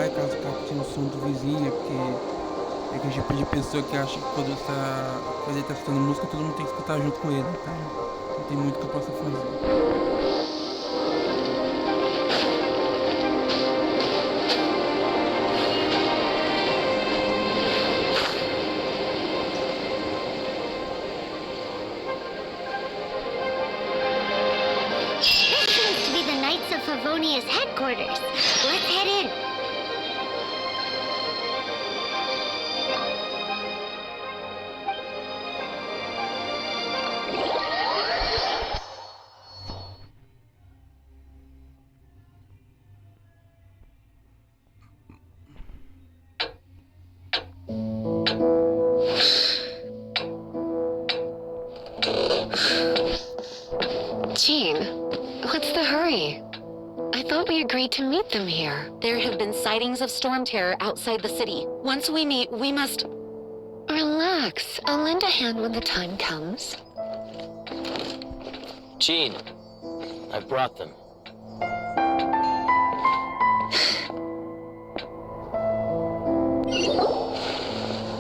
vai caso capte o som do vizinho, porque é aquele tipo de pessoa que acha que quando ele tá escutando música, todo mundo tem que escutar junto com ele, então não tem muito que eu possa fazer. This seems to be the Knights of Favonia's headquarters. Let's head in. Jean, what's the hurry? I thought we agreed to meet them here. There have been sightings of storm terror outside the city. Once we meet, we must... Relax. I'll lend a hand when the time comes. Jean, I've brought them.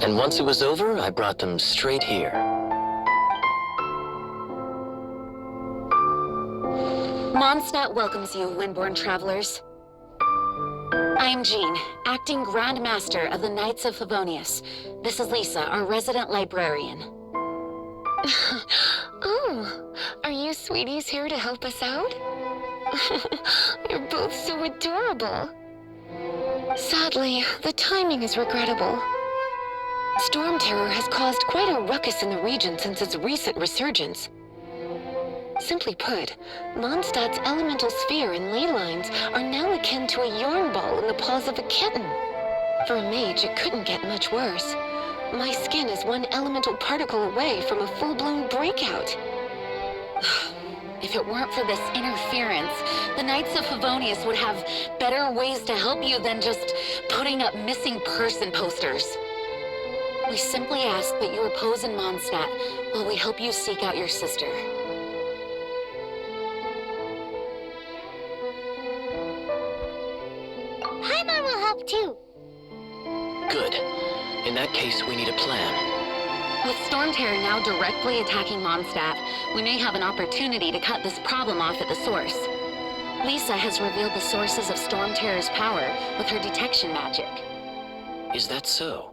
And once it was over, I brought them straight here. Mondstadt welcomes you, Windborn travelers. I am Jean, acting Grand Master of the Knights of Favonius. This is Lisa, our resident librarian. Oh, are you sweeties here to help us out? You're both so adorable. Sadly, the timing is regrettable. Storm terror has caused quite a ruckus in the region since its recent resurgence. Simply put, Mondstadt's elemental sphere and ley lines are now akin to a yarn ball in the paws of a kitten. For a mage, it couldn't get much worse. My skin is one elemental particle away from a full-blown breakout. If it weren't for this interference, the Knights of Favonius would have better ways to help you than just putting up missing person posters. We simply ask that you repose in Mondstadt while we help you seek out your sister. Paimon will help too. Good. In that case, we need a plan. With Storm Terror now directly attacking Mondstadt, we may have an opportunity to cut this problem off at the source. Lisa has revealed the sources of Storm Terror's power with her detection magic. Is that so?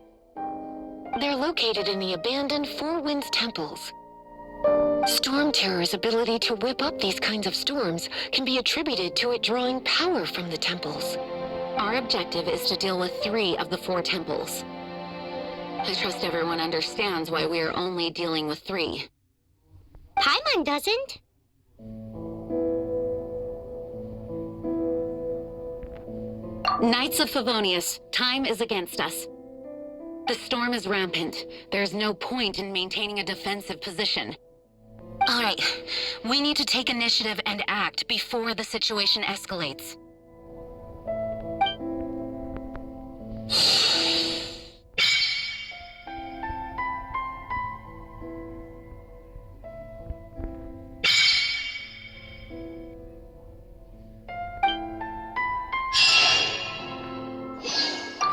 They're located in the abandoned Four Winds temples. Storm Terror's ability to whip up these kinds of storms can be attributed to it drawing power from the temples. Our objective is to deal with 3 of the 4 temples. I trust everyone understands why we are only dealing with 3. Paimon doesn't. Knights of Favonius, time is against us. The storm is rampant. There's no point in maintaining a defensive position. All right, we need to take initiative and act before the situation escalates.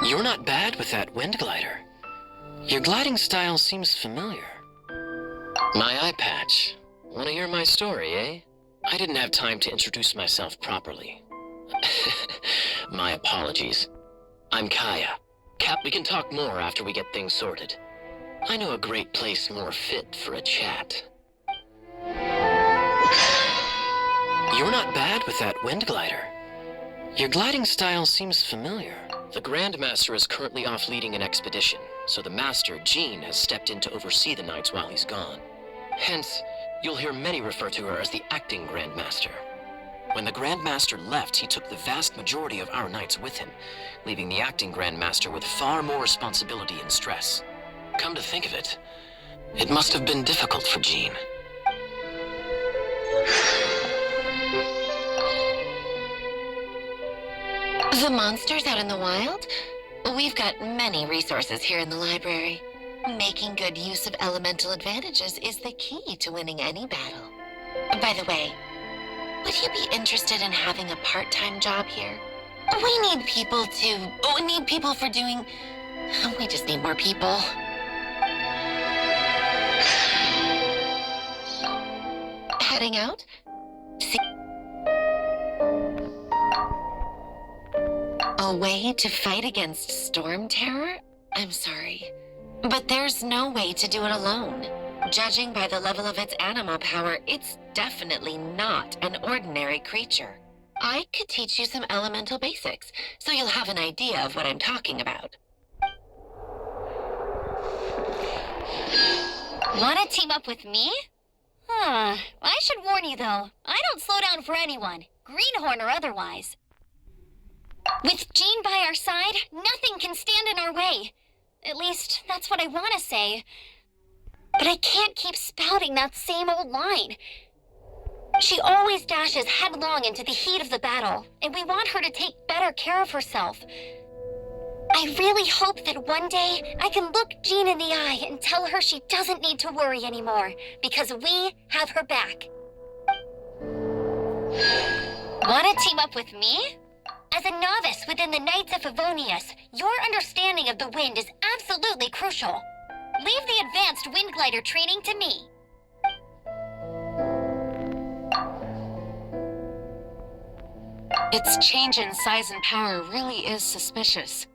You're not bad with that wind glider. Your gliding style seems familiar. My eye patch. Want to hear my story, eh? I didn't have time to introduce myself properly. My apologies. I'm Kaya. Cap, we can talk more after we get things sorted. I know a great place more fit for a chat. You're not bad with that wind glider. Your gliding style seems familiar. The Grand Master is currently off leading an expedition, so the Master, Jean, has stepped in to oversee the Knights while he's gone. Hence, you'll hear many refer to her as the acting Grand Master. When the Grand Master left, he took the vast majority of our Knights with him, leaving the acting Grand Master with far more responsibility and stress. Come to think of it, it must have been difficult for Jean. The monsters out in the wild? We've got many resources here in the library. Making good use of elemental advantages is the key to winning any battle. By the way, would you be interested in having a part-time job here? We need people to... We need people for doing... We just need more people. Heading out? See... A way to fight against storm terror? I'm sorry. But there's no way to do it alone. Judging by the level of its animal power, it's definitely not an ordinary creature. I could teach you some elemental basics, so you'll have an idea of what I'm talking about. Wanna team up with me? I should warn you though, I don't slow down for anyone, greenhorn or otherwise. With Jean by our side, nothing can stand in our way. At least, that's what I want to say. But I can't keep spouting that same old line. She always dashes headlong into the heat of the battle, and we want her to take better care of herself. I really hope that one day I can look Jean in the eye and tell her she doesn't need to worry anymore, because we have her back. Want to team up with me? As a novice within the Knights of Favonius, your understanding of the wind is absolutely crucial. Leave the advanced wind glider training to me. Its change in size and power really is suspicious.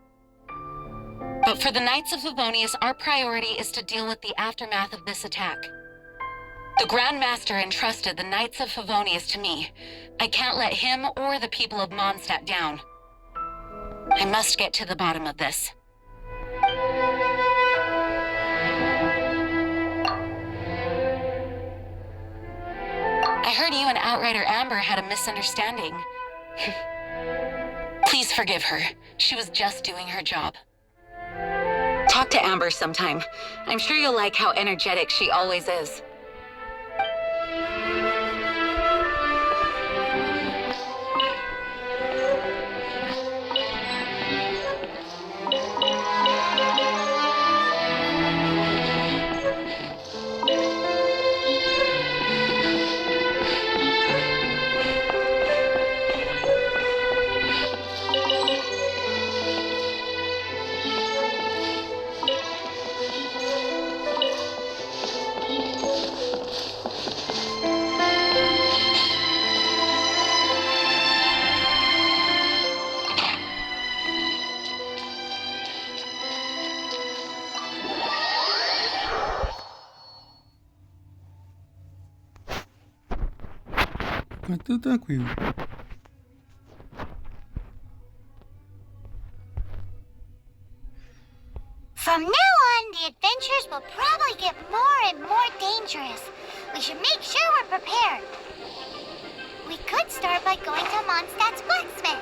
But for the Knights of Favonius, our priority is to deal with the aftermath of this attack. The Grand Master entrusted the Knights of Favonius to me. I can't let him or the people of Mondstadt down. I must get to the bottom of this. I heard you and Outrider Amber had a misunderstanding. Please forgive her. She was just doing her job. Talk to Amber sometime. I'm sure you'll like how energetic she always is. Mas tudo tranquilo. From now on, the adventures will probably get more and more dangerous. We should make sure we're prepared. We could start by going to Mondstadt's blacksmith.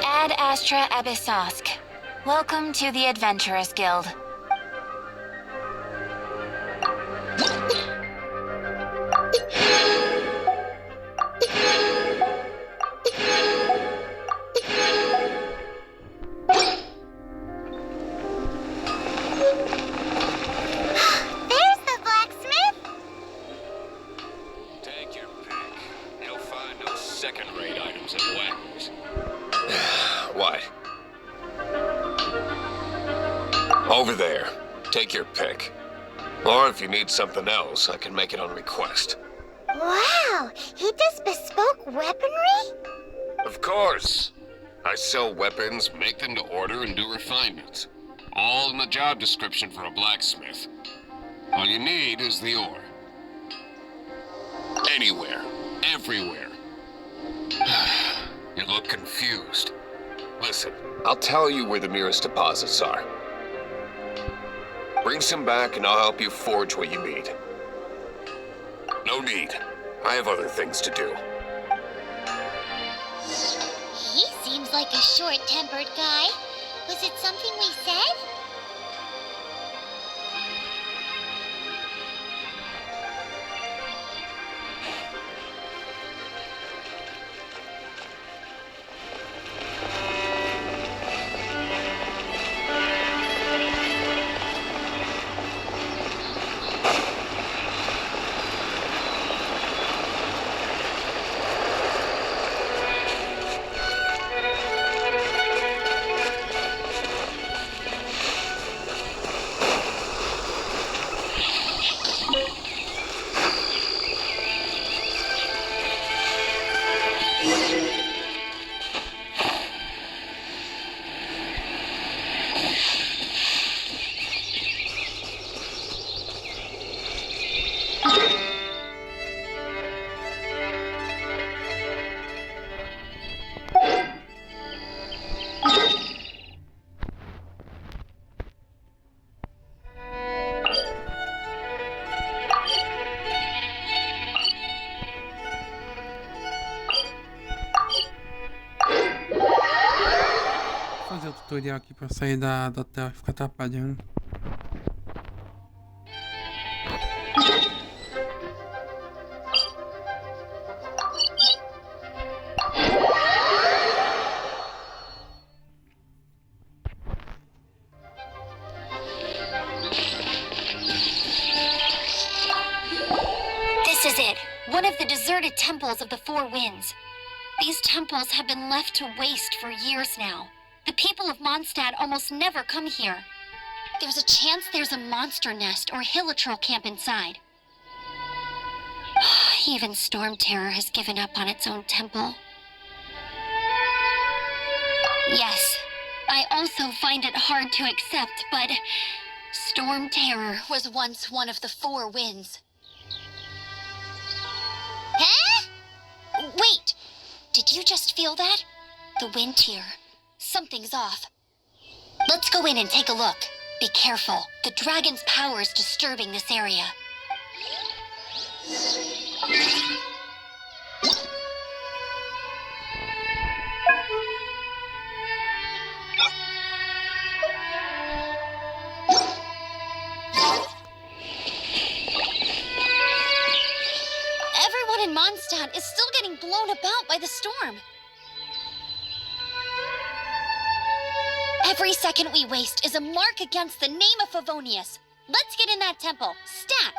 Ad Astra Abyssosk. Welcome to the Adventurers Guild. There's the blacksmith! Take your pick. You'll find no second-rate items at Wagner's. What? Over there. Take your pick. Or if you need something else, I can make it on request. Wow, he does bespoke weaponry? Of course. I sell weapons, make them to order, and do refinements. All in the job description for a blacksmith. All you need is the ore. Anywhere. Everywhere. You look confused. Listen, I'll tell you where the nearest deposits are. Bring some back and I'll help you forge what you need. No need. I have other things to do. He seems seems like a short-tempered guy. Was it something we said? Vou fazer o tutorial aqui pra sair da tela e ficar atrapalhando. This is it. One of the deserted temples of the Four Winds. These temples have been left to waste for years now. The people of Mondstadt almost never come here. There's a chance there's a monster nest or hilitrol camp inside. Even Storm Terror has given up on its own temple. Yes, I also find it hard to accept, but Storm Terror was once one of the Four Winds. Huh? Wait! Did you just feel that? The wind here. Something's off. Let's go in and take a look. Be careful. The dragon's power is disturbing this area. Everyone in Mondstadt is still getting blown about by the storm. Every second we waste is a mark against the name of Favonius. Let's get in that temple. Stat!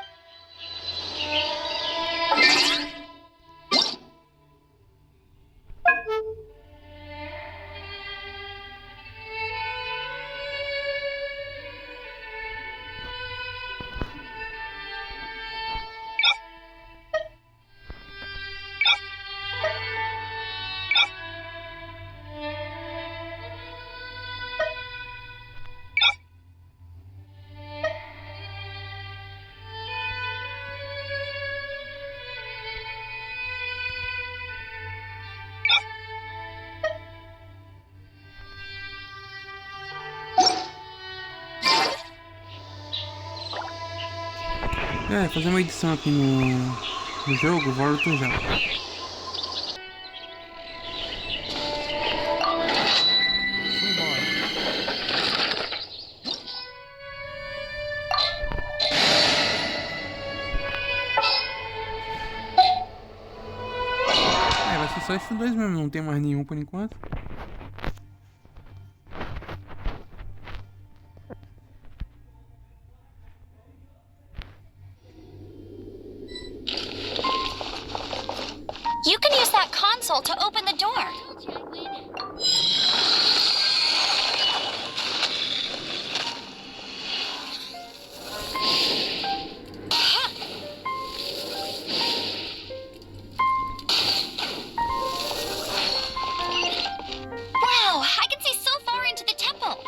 Fazer uma edição aqui no jogo, volto já. Vai ser só esses dois mesmo, não tem mais nenhum por enquanto. You can use that console to open the door. Wow, I can see so far into the temple.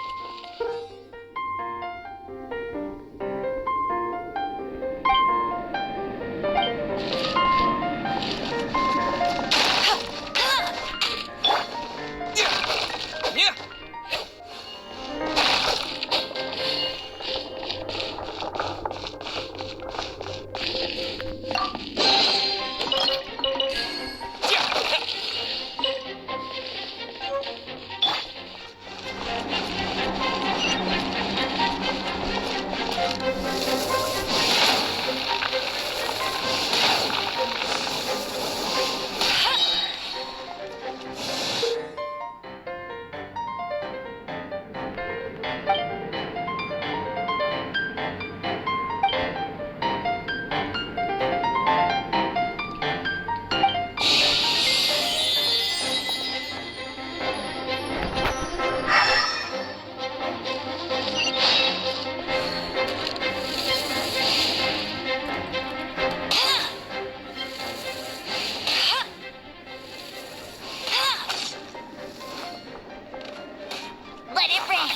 It rang.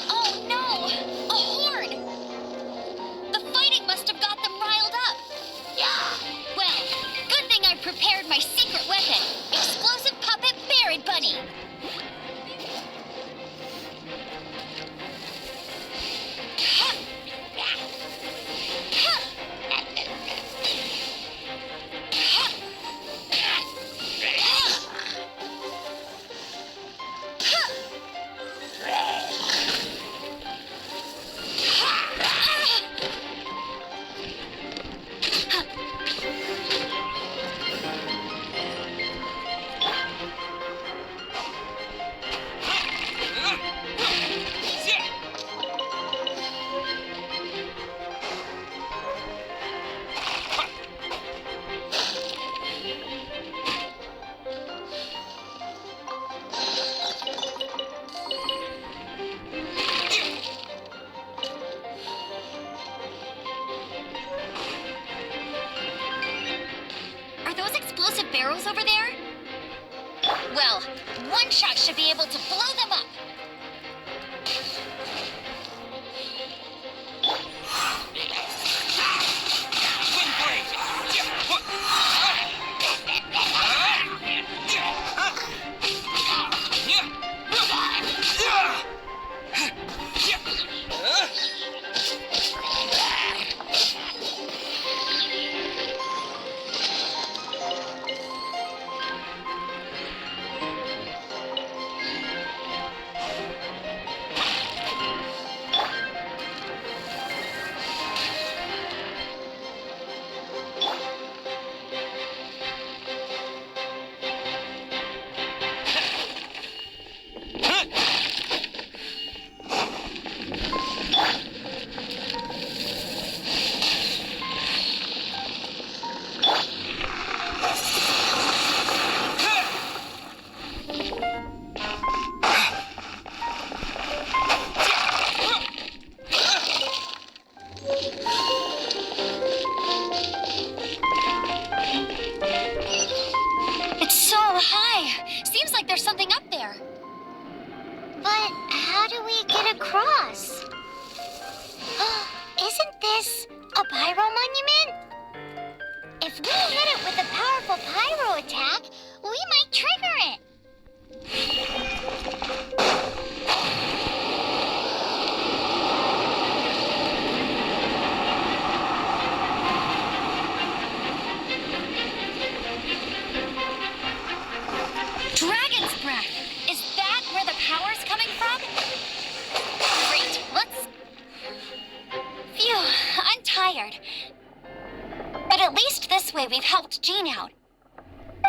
Oh no! A horn! The fighting must have got them riled up. Well, good thing I prepared my secret weapon, explosive puppet Buried Bunny. Are those explosive barrels over there? Well, one shot should be able to blow them up. It's so high. Seems like there's something up there. But how do we get across? Isn't this a pyro monument? If we hit it with a powerful pyro attack, we might trigger it. Dragon's breath. Is that where the power's coming from? Great. Let's... Phew, I'm tired. But at least this way we've helped Jean out.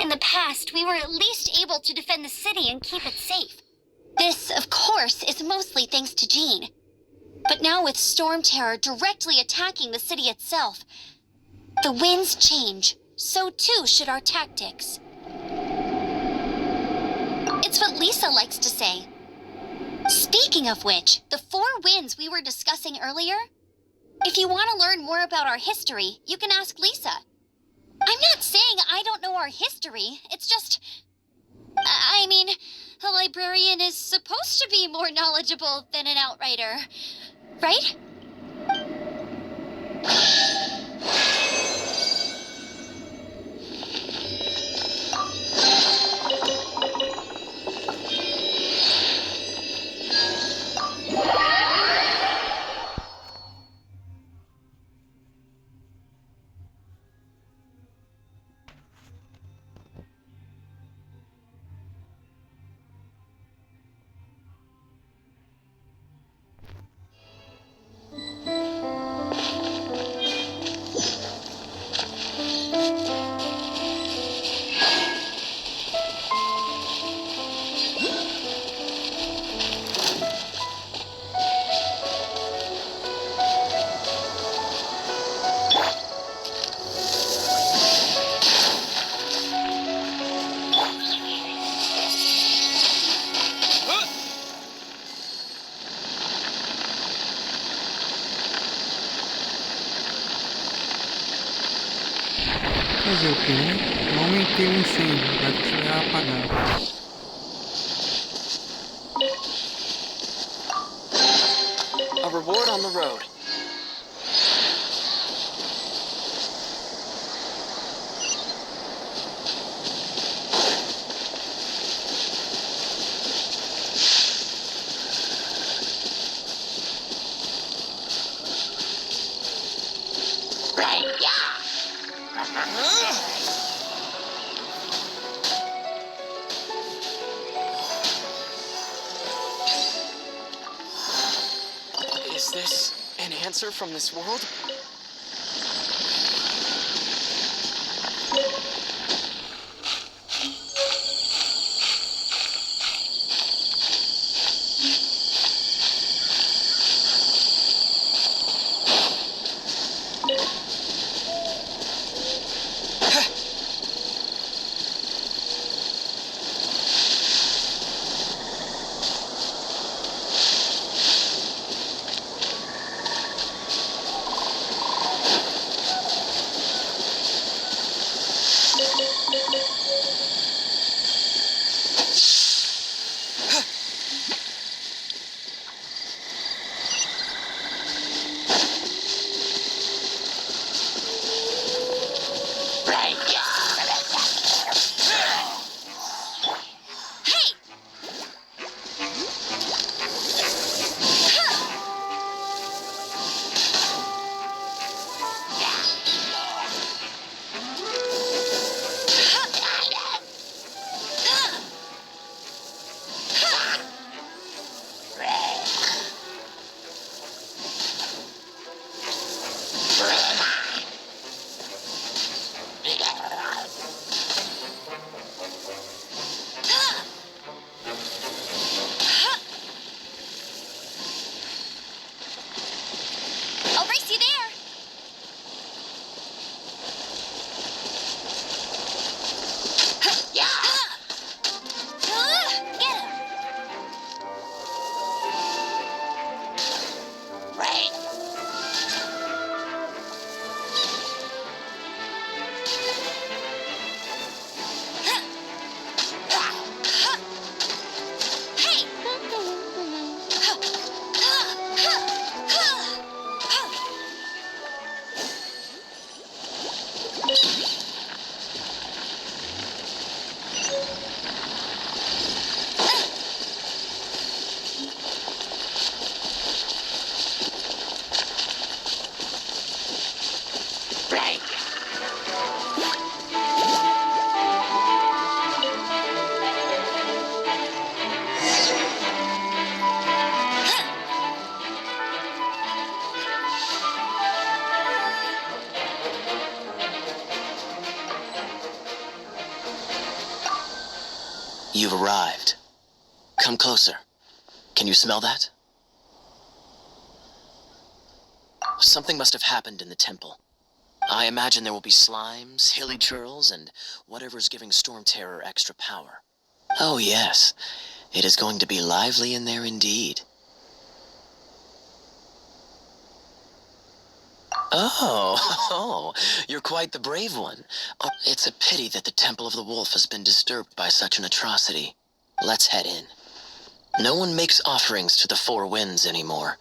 In the past, we were at least able to defend the city and keep it safe. This, of course, is mostly thanks to Jean. But now with Storm Terror directly attacking the city itself, the winds change. So too should our tactics. It's what Lisa likes to say. Speaking of which, the 4 winds we were discussing earlier, if you want to learn more about our history, you can ask Lisa. I'm not saying I don't know our history, it's just... I mean, a librarian is supposed to be more knowledgeable than an outrider, right? Fazer o que, né? Eu aumentei o incêndio, vai precisar apagar. the road. Is this an answer from this world? I'll race you there. Get him. You've arrived. Come closer. Can you smell that? Something must have happened in the temple. I imagine there will be slimes, hilly churls, and whatever's giving Storm Terror extra power. Oh yes, it is going to be lively in there indeed. Oh, you're quite the brave one. Oh, it's a pity that the Temple of the Wolf has been disturbed by such an atrocity. Let's head in. No one makes offerings to the Four Winds anymore.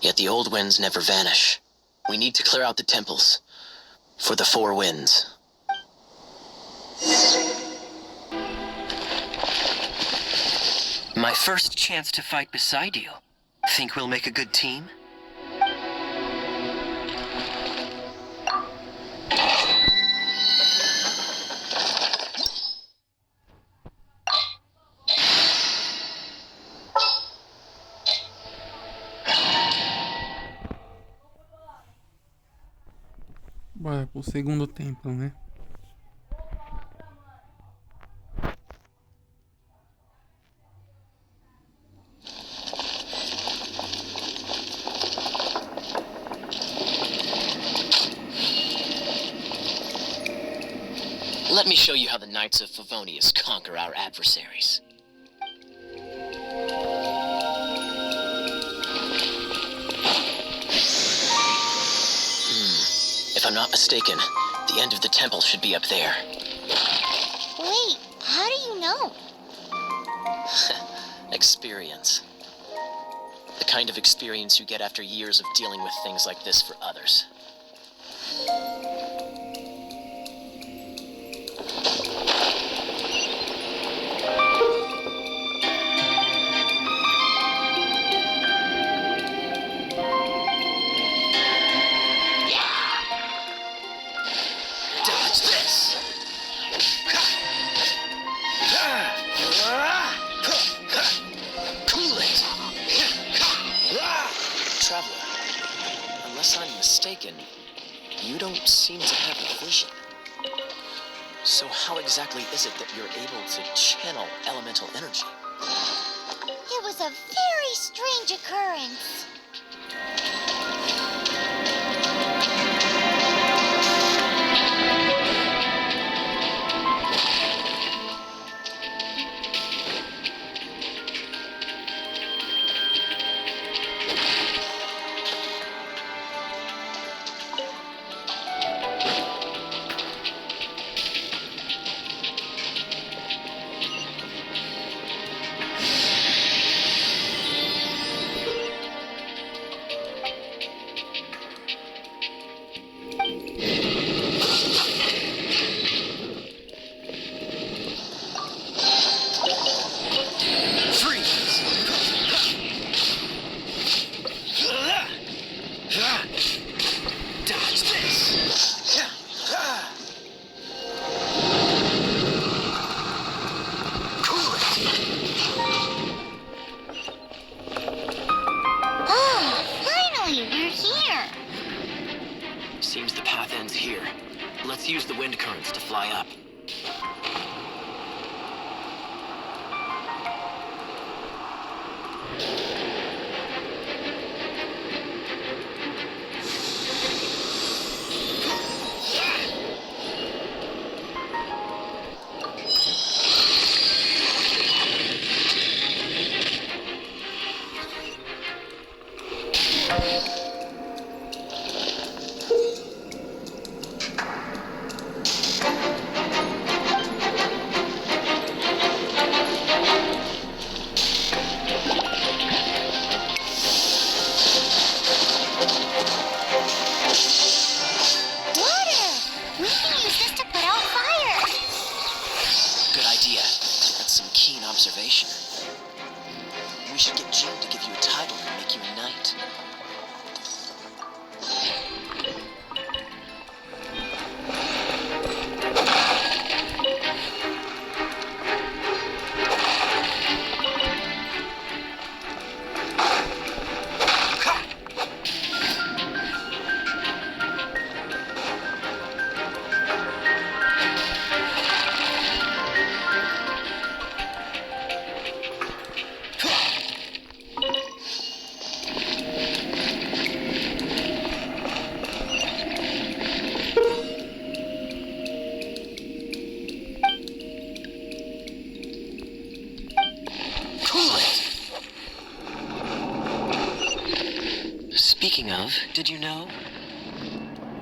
Yet the old winds never vanish. We need to clear out the temples. For the Four Winds. My first chance to fight beside you. Think we'll make a good team? Bora pro segundo templo, né? Let me show you how the Knights of Favonius conquer our adversaries. If I'm not mistaken, the end of the temple should be up there. Wait, how do you know? Experience. The kind of experience you get after years of dealing with things like this for others. Dodge this! Cool it! Traveler, unless I'm mistaken, you don't seem to have a vision. So how exactly is it that you're able to channel elemental energy? It was a very strange occurrence. Dodge this! Cool it! Oh, finally, we're here. Seems the path ends here. Let's use the wind currents to fly up. Water! We can use this to put out fire. Good idea. That's some keen observation. We should get Jim to give you a title and make you a knight. Speaking of, did you know?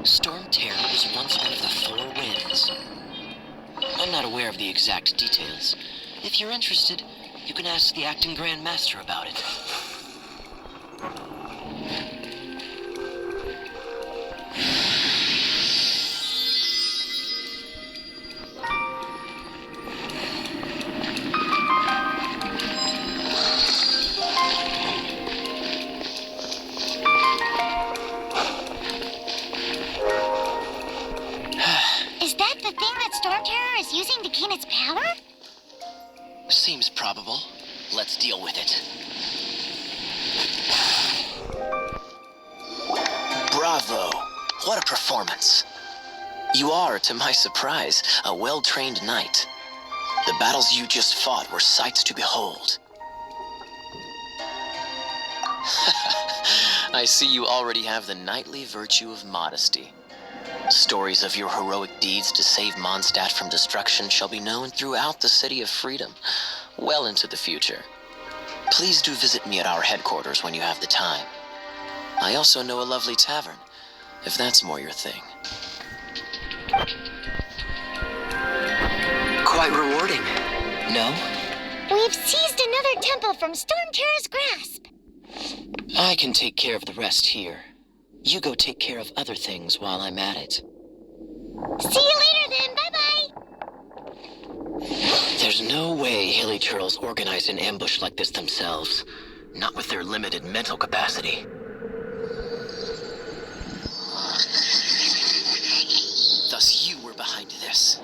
Storm Terror was once one of the Four Winds. I'm not aware of the exact details. If you're interested, you can ask the acting Grand Master about it. Is that the thing that Storm Terror is using to gain its power? Seems probable. Let's deal with it. Bravo! What a performance. You are, to my surprise, a well-trained knight. The battles you just fought were sights to behold. I see you already have the knightly virtue of modesty. Stories of your heroic deeds to save Mondstadt from destruction shall be known throughout the City of Freedom, well into the future. Please do visit me at our headquarters when you have the time. I also know a lovely tavern, if that's more your thing. Quite rewarding, no? We've seized another temple from Storm Terror's grasp. I can take care of the rest here. You go take care of other things while I'm at it. See you later then. Bye-bye. There's no way hilly turtles organize an ambush like this themselves. Not with their limited mental capacity. Thus you were behind this.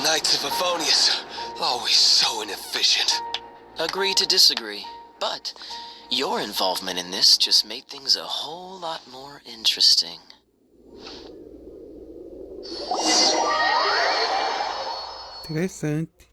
Knights of Favonius, always so inefficient. Agree to disagree, but your involvement in this just made things a whole lot more interesting. Interessante.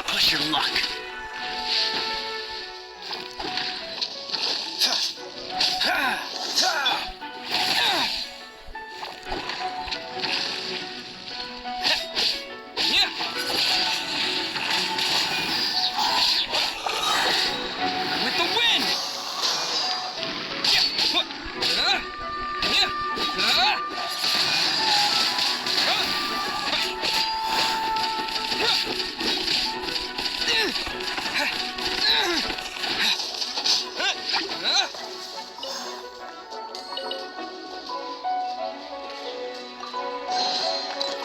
Push your luck. With the wind!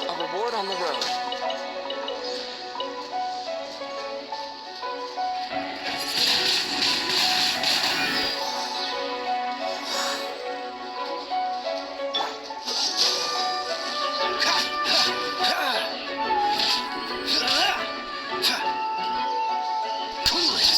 A reward on the road. Cool it.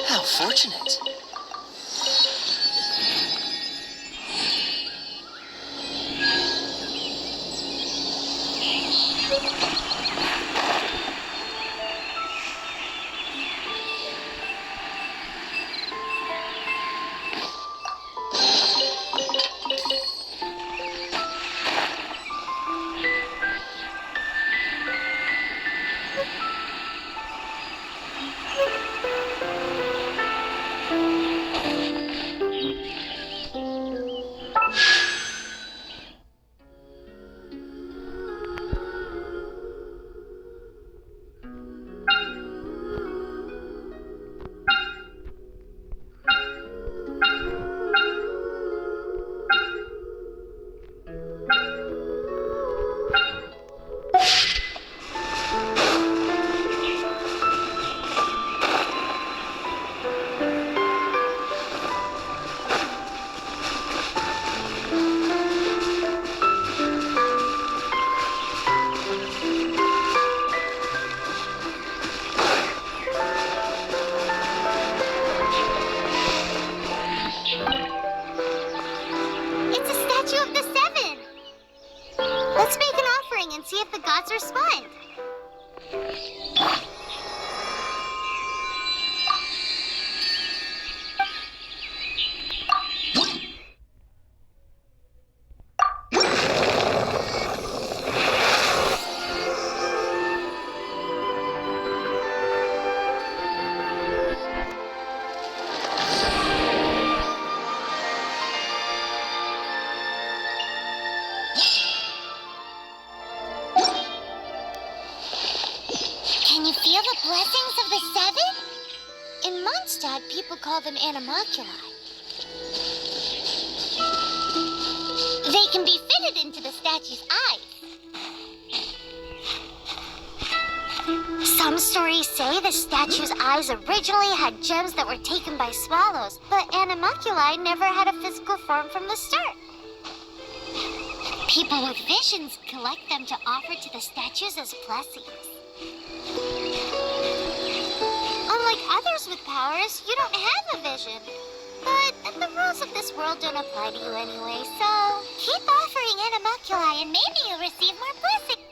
How fortunate. respond. Can you feel the blessings of the seven? In Mondstadt, people call them animalculi. They can be fitted into the statue's eyes. Some stories say the statue's eyes originally had gems that were taken by swallows, but animalculi never had a physical form from the start. People with visions collect them to offer to the statues as blessings. Unlike others with powers, you don't have a vision. But the rules of this world don't apply to you anyway, so keep offering animalculi and maybe you'll receive more blessings.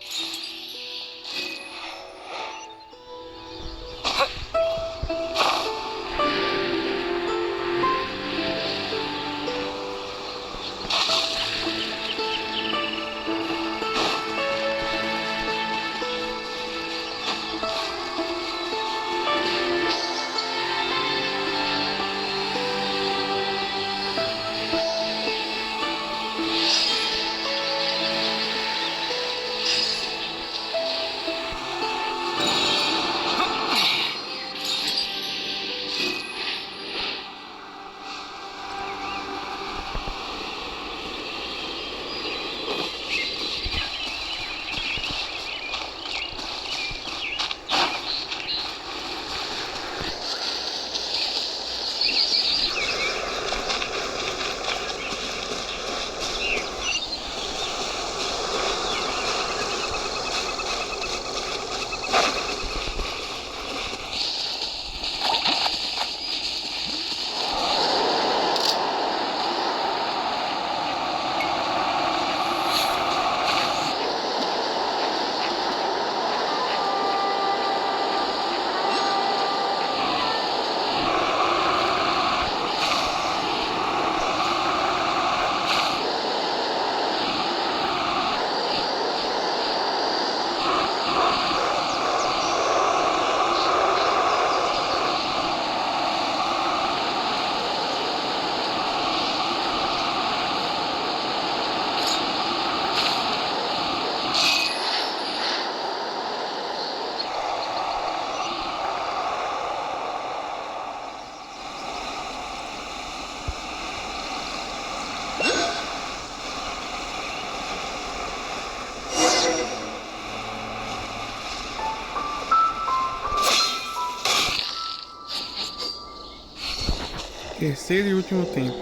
Terceiro e último tempo.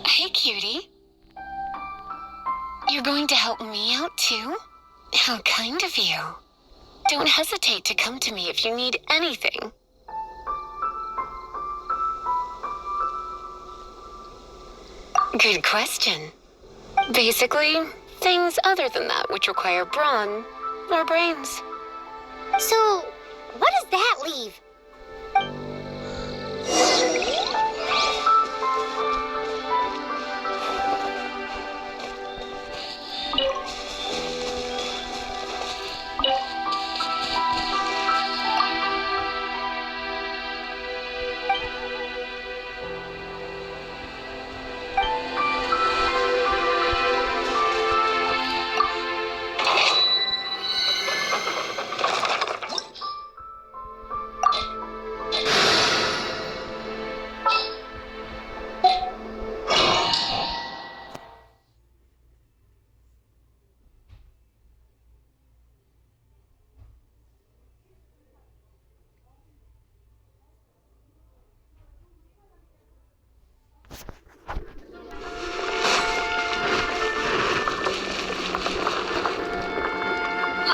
Hey, cutie. You're going to help me out, too? How kind of you. Don't hesitate to come to me if you need anything. Good question. Basically, things other than that which require brawn or brains. So, what does that leave?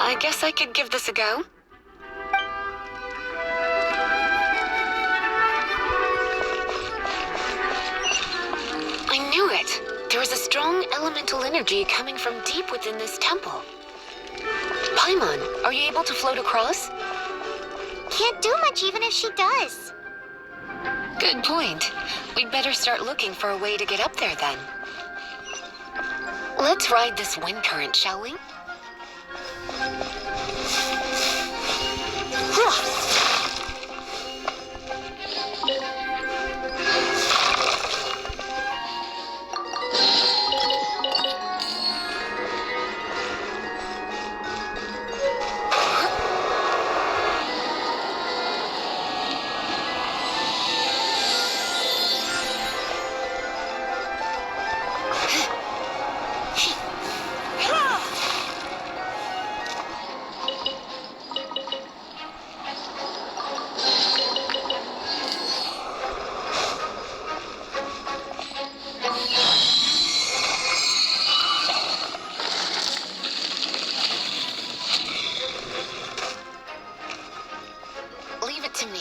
I guess I could give this a go. knew it. There is a strong elemental energy coming from deep within this temple. Paimon, are you able to float across? Can't do much even if she does. Good point. We'd better start looking for a way to get up there then. Let's ride this wind current, shall we? Leave it to me.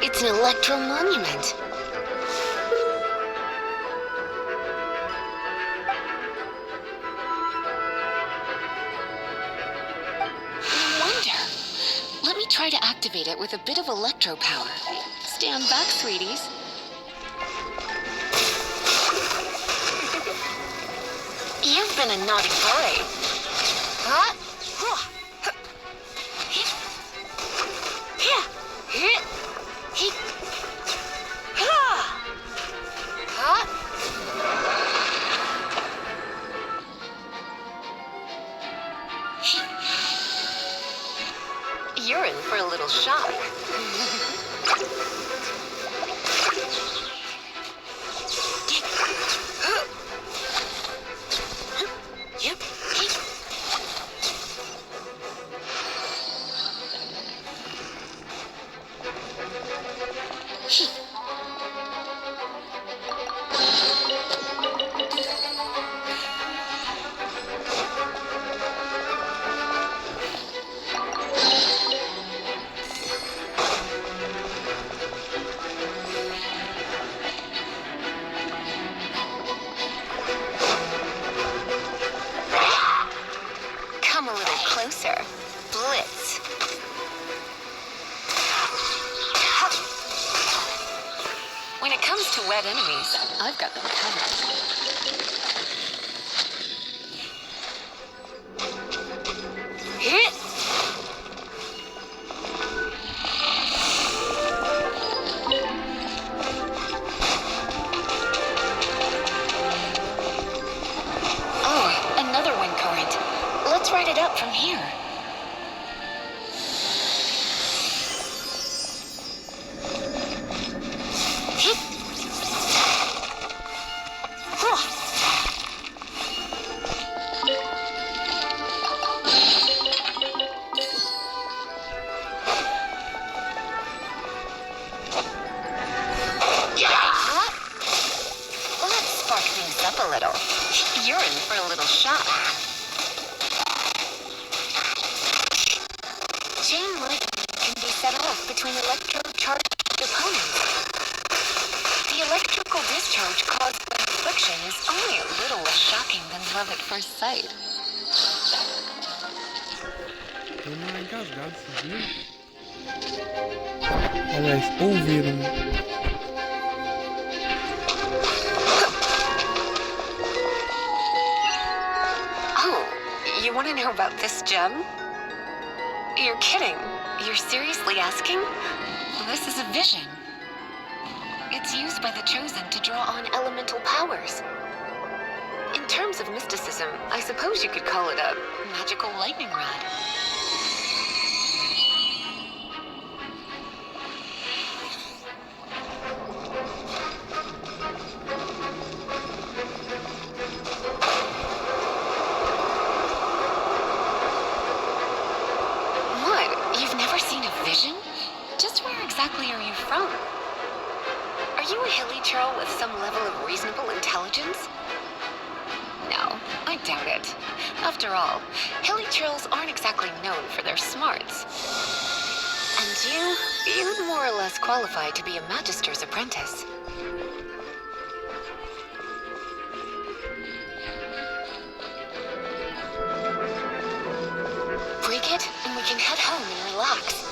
It's an electro monument. No wonder. Let me try to activate it with a bit of electro power. Stand back, sweeties. You've been a naughty boy. Huh? You're in for a little shock. Come a little closer. Blitz. When it comes to wet enemies, I've got them covered. Oh, another wind current. Let's ride it up from here. Let's spark things up a little. You're in for a little shock. Chain lightning can be set off between electro-charged opponents. The electrical discharge caused by friction is only a little less shocking than love at first sight. Tô não engasgado, vocês viram? Aliás, ouviram. Oh, you want to know about this gem? You're kidding. You're seriously asking? This is a vision. It's used by the Chosen to draw on elemental powers. In terms of mysticism, I suppose you could call it a magical lightning rod. What? You've never seen a vision? just where exactly are you from? Are you a hilly churl with some level of reasonable intelligence? No, I doubt it. After all, hilly churls aren't exactly known for their smarts. And you'd more or less qualify to be a magister's apprentice. Break it, and we can head home and relax.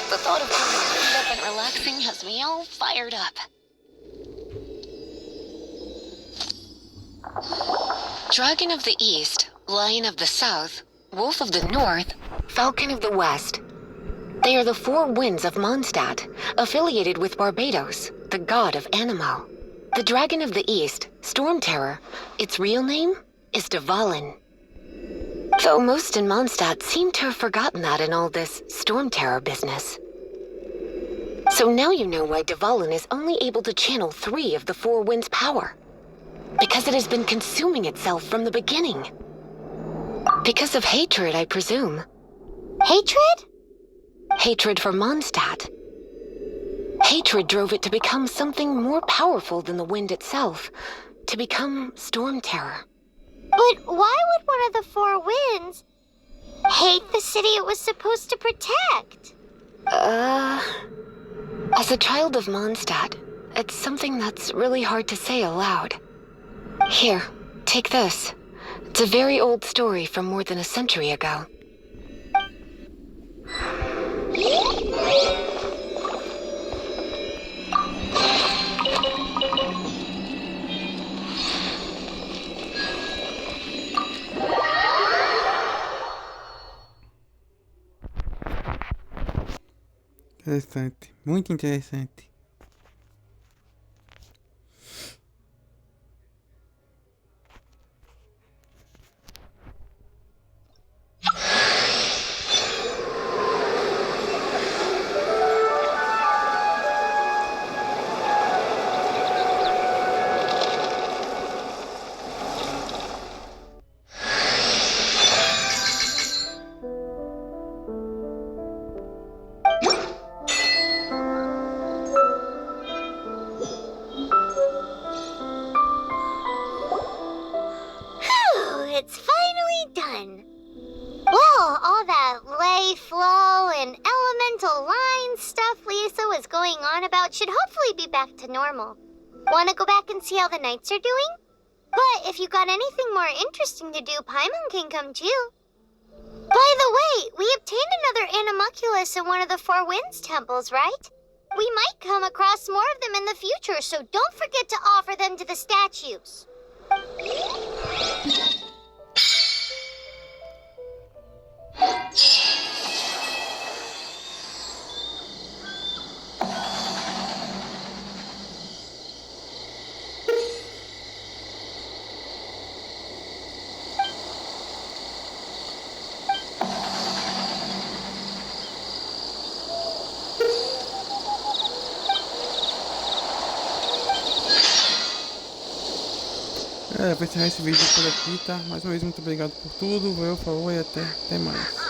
The thought of putting my feet up and relaxing has me all fired up. Dragon of the East, Lion of the South, Wolf of the North, Falcon of the West. They are the four winds of Mondstadt, affiliated with Barbados, the god of Anemo. The Dragon of the East, Storm Terror, its real name is Dvalin. Though most in Mondstadt seem to have forgotten that in all this Storm Terror business. So now you know why Dvalin is only able to channel 3 of the 4 winds' power. Because it has been consuming itself from the beginning. Because of hatred, I presume. Hatred? Hatred for Mondstadt. Hatred drove it to become something more powerful than the wind itself, to become Storm Terror. But why would one of the 4 winds hate the city it was supposed to protect? As a child of Mondstadt, it's something that's really hard to say aloud. Here, take this. It's a very old story from more than a century ago. Interessante, muito interessante. It's finally done. Well, all that lay flow and elemental line stuff Lisa was going on about should hopefully be back to normal. Want to go back and see how the knights are doing? But if you got anything more interesting to do, Paimon can come too. By the way, we obtained another Animalculus in one of the 4 Winds temples, right? We might come across more of them in the future, so don't forget to offer them to the statues. Vou encerrar esse vídeo por aqui, tá? Mais uma vez, muito obrigado por tudo. Valeu, falou e até mais.